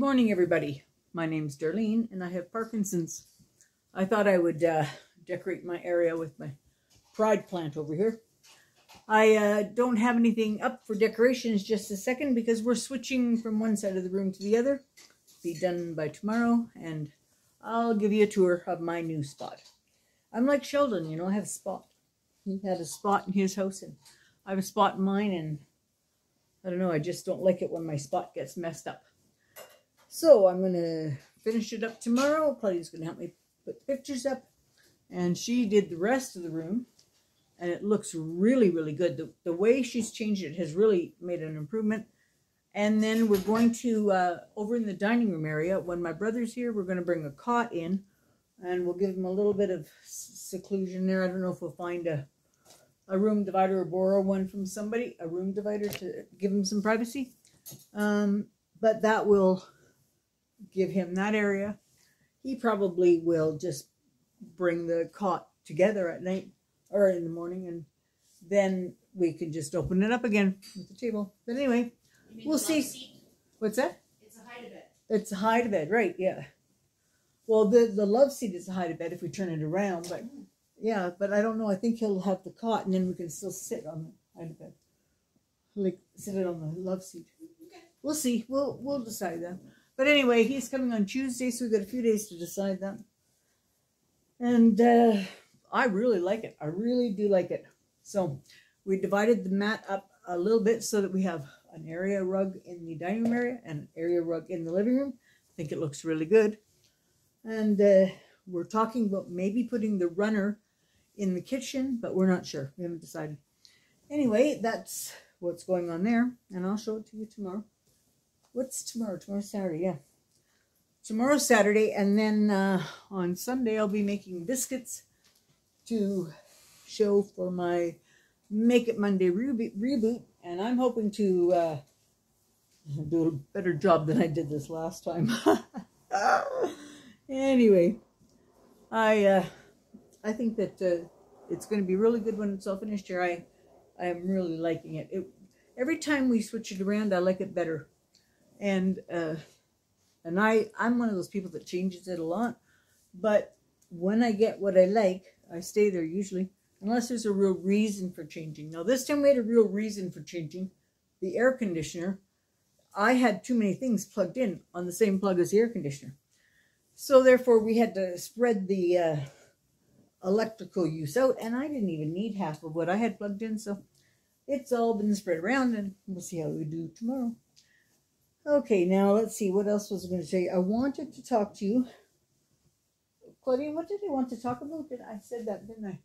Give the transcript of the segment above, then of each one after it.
morning, everybody. My name's Darlene, and I have Parkinson's. I thought I would decorate my area with my pride plant over here. I don't have anything up for decorations just a second because we're switching from one side of the room to the other. Be done by tomorrow, and I'll give you a tour of my new spot. I'm like Sheldon, you know, I have a spot. He had a spot in his house, and I have a spot in mine, and I don't know, I just don't like it when my spot gets messed up. So I'm going to finish it up tomorrow. Claudia's going to help me put pictures up. And she did the rest of the room. And it looks really, really good. The way she's changed it has really made an improvement. And then we're going to, over in the dining room area, when my brother's here, we're going to bring a cot in. And we'll give him a little bit of seclusion there. I don't know if we'll find a room divider or borrow one from somebody. A room divider to give him some privacy. But that will give him that area. He probably will just bring the cot together at night or in the morning, and then we can just open it up again with the table. But anyway, we'll see. Seat? What's that? It's a hide-a-bed. It's a hide-a-bed, right? Yeah. Well, the love seat is a hide-a-bed if we turn it around, but yeah, but I don't know. I think he'll have the cot, and then we can still sit on the hide-a-bed, like sit it on the love seat. Okay. We'll see. We'll decide that. But anyway, he's coming on Tuesday, so we've got a few days to decide that. And I really like it. I really do like it. So we divided the mat up a little bit so that we have an area rug in the dining room area and an area rug in the living room. I think it looks really good. And we're talking about maybe putting the runner in the kitchen, but we're not sure. We haven't decided. Anyway, that's what's going on there, and I'll show it to you tomorrow. What's tomorrow? Tomorrow's Saturday, yeah. Tomorrow's Saturday, and then on Sunday I'll be making biscuits to show for my Make It Monday reboot, and I'm hoping to do a better job than I did this last time. Anyway, I think that it's going to be really good when it's all finished here. I am really liking it. Every time we switch it around, I like it better. And I'm one of those people that changes it a lot, but when I get what I like, I stay there usually, unless there's a real reason for changing. Now this time we had a real reason for changing. The air conditioner, I had too many things plugged in on the same plug as the air conditioner. So therefore we had to spread the electrical use out, and I didn't even need half of what I had plugged in, so it's all been spread around, and we'll see how we do tomorrow. Okay, now let's see. What else was I going to say? I wanted to talk to you. Claudia, what did I want to talk about? I said that, didn't I?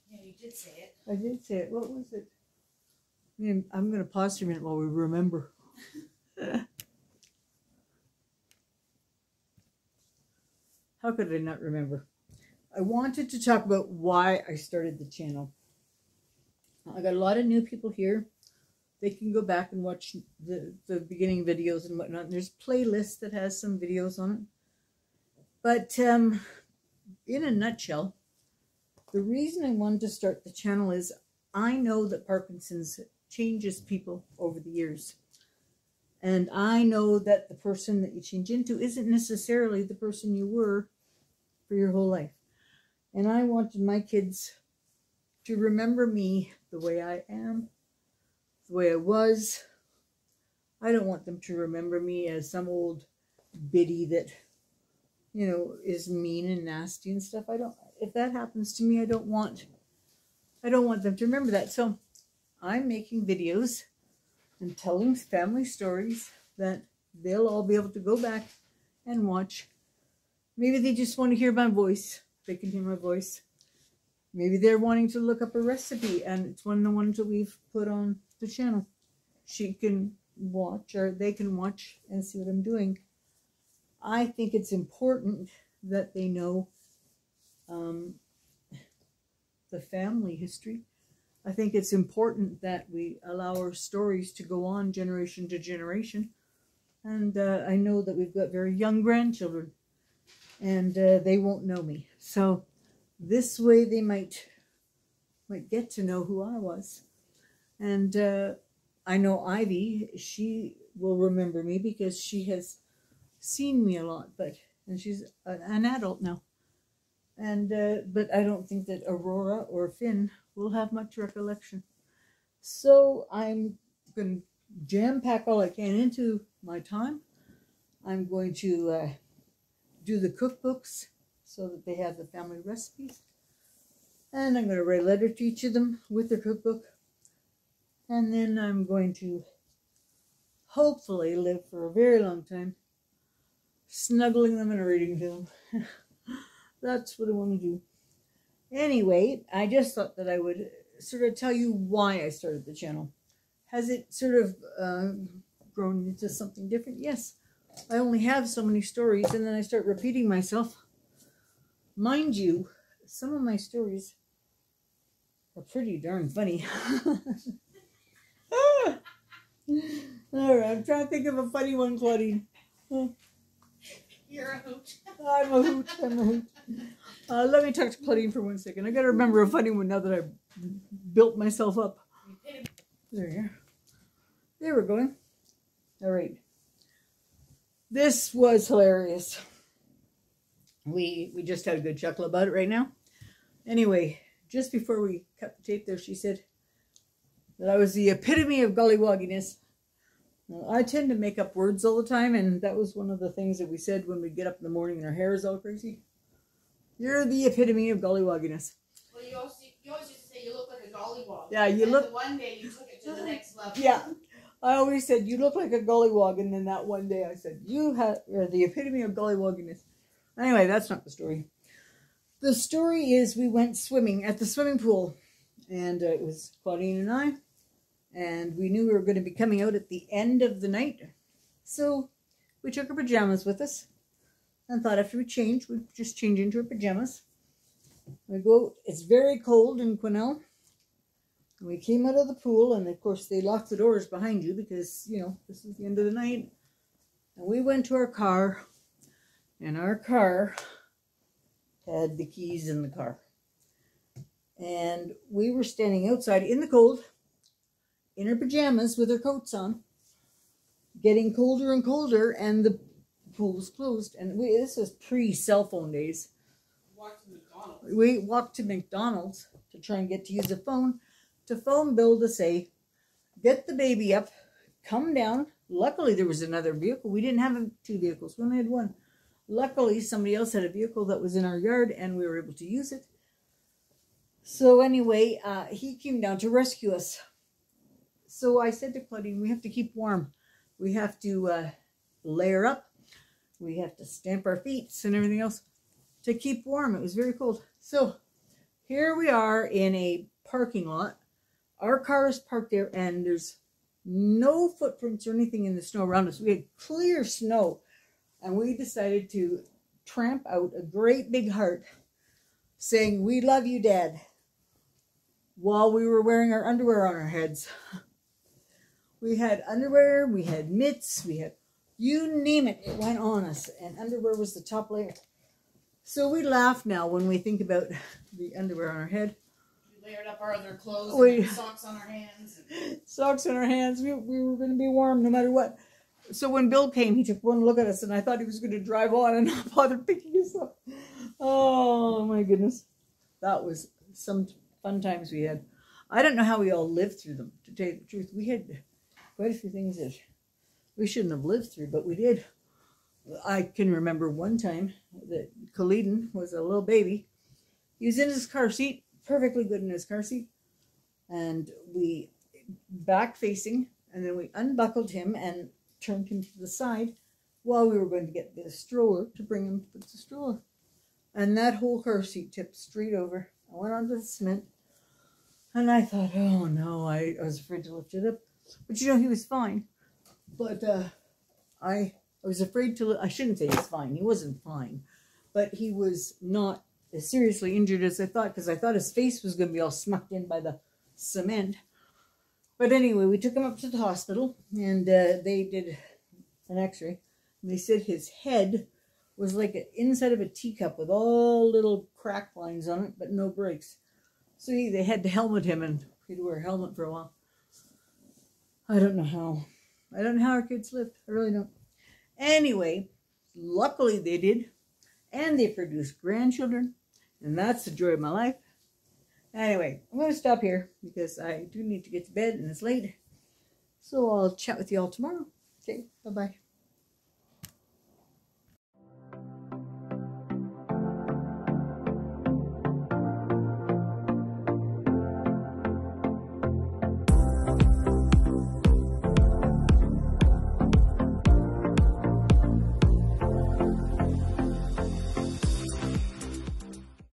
Yeah, you did say it. I did say it. What was it? I'm going to pause for a minute while we remember. How could I not remember? I wanted to talk about why I started the channel. I got a lot of new people here. They can go back and watch the beginning videos and whatnot. And there's a playlist that has some videos on it. But in a nutshell, the reason I wanted to start the channel is I know that Parkinson's changes people over the years. And I know that the person that you change into isn't necessarily the person you were for your whole life. And I wanted my kids to remember me the way I am, the way I was. I don't want them to remember me as some old biddy that, you know, is mean and nasty and stuff. If that happens to me, I don't want them to remember that. So I'm making videos and telling family stories that they'll all be able to go back and watch. Maybe they just want to hear my voice. They can hear my voice. Maybe they're wanting to look up a recipe, and it's one of the ones that we've put on the channel. She can watch, or they can watch and see what I'm doing. I think it's important that they know the family history. I think it's important that we allow our stories to go on generation to generation. And I know that we've got very young grandchildren, and they won't know me. So this way they might get to know who I was. And I know Ivy, she will remember me because she has seen me a lot, and she's an adult now. And but I don't think that Aurora or Finn will have much recollection. So I'm going to jam pack all I can into my time. I'm going to do the cookbooks so that they have the family recipes. And I'm going to write a letter to each of them with their cookbook. And then I'm going to hopefully live for a very long time, snuggling them and reading to them. That's what I want to do. Anyway, I just thought that I would sort of tell you why I started the channel. Has it sort of grown into something different? Yes. I only have so many stories, and then I start repeating myself. Mind you, some of my stories are pretty darn funny. All right, I'm trying to think of a funny one, Claudine. You're a hoot. I'm a hoot. I'm a hoot. Let me talk to Claudine for 1 second. I got to remember a funny one now that I've built myself up. There you are. There we're going. All right. This was hilarious. We just had a good chuckle about it right now. Anyway, just before we cut the tape there, she said that I was the epitome of gollywogginess. Now, I tend to make up words all the time, and that was one of the things that we said when we get up in the morning and our hair is all crazy. You're the epitome of gollywogginess. Well, you always used to say you look like a gollywog. Yeah, you look. The one day you took it to the next level. Yeah, I always said you look like a gollywog, and then that one day I said you're the epitome of gollywogginess. Anyway, that's not the story. The story is we went swimming at the swimming pool, and it was Claudine and I, and we knew we were going to be coming out at the end of the night, so we took our pajamas with us, and thought after we changed, we'd just change into our pajamas. We go. It's very cold in Quesnel. We came out of the pool, and of course they locked the doors behind you because, you know, this is the end of the night. And we went to our car, and our car had the keys in the car. And we were standing outside in the cold, in our pajamas with our coats on, getting colder and colder, and the pool was closed. And this was pre-cell phone days. We walked to McDonald's to try and get to use a phone, to phone Bill to say, get the baby up, come down. Luckily, there was another vehicle. We didn't have two vehicles. We only had one. Luckily, somebody else had a vehicle that was in our yard, and we were able to use it. So anyway, he came down to rescue us. So I said to Claudine, we have to keep warm. We have to layer up. We have to stamp our feet and everything else to keep warm. It was very cold. So here we are in a parking lot. Our car is parked there, and there's no footprints or anything in the snow around us. We had clear snow, and we decided to tramp out a great big heart saying, "We love you, Dad," while we were wearing our underwear on our heads. We had underwear, we had mitts, we had, you name it, it went on us, and underwear was the top layer. So we laugh now when we think about the underwear on our head. We layered up our other clothes, We, and socks on our hands. Socks on our hands. We were going to be warm no matter what. So when Bill came, he took one look at us, and I thought he was going to drive on and not bother picking us up. Oh, my goodness. That was some fun times we had. I don't know how we all lived through them, to tell you the truth. We had quite a few things that we shouldn't have lived through, but we did. I can remember one time that Khalidin was a little baby. He was in his car seat, perfectly good in his car seat, and we back facing, and then we unbuckled him and turned him to the side while we were going to get the stroller to bring him to put the stroller. And that whole car seat tipped straight over. I went onto the cement, and I thought, oh no, I was afraid to lift it up. But you know, he was fine. But I was afraid to, I shouldn't say he's fine. He wasn't fine. But he was not as seriously injured as I thought, because I thought his face was going to be all smucked in by the cement. But anyway, we took him up to the hospital, and they did an x-ray. They said his head was like an inside of a teacup with all little crack lines on it, but no breaks. So they had to helmet him, and he had to wear a helmet for a while. I don't know how. I don't know how our kids lived. I really don't. Anyway, luckily they did. And they produced grandchildren. And that's the joy of my life. Anyway, I'm going to stop here because I do need to get to bed and it's late. So I'll chat with you all tomorrow. Okay, bye-bye.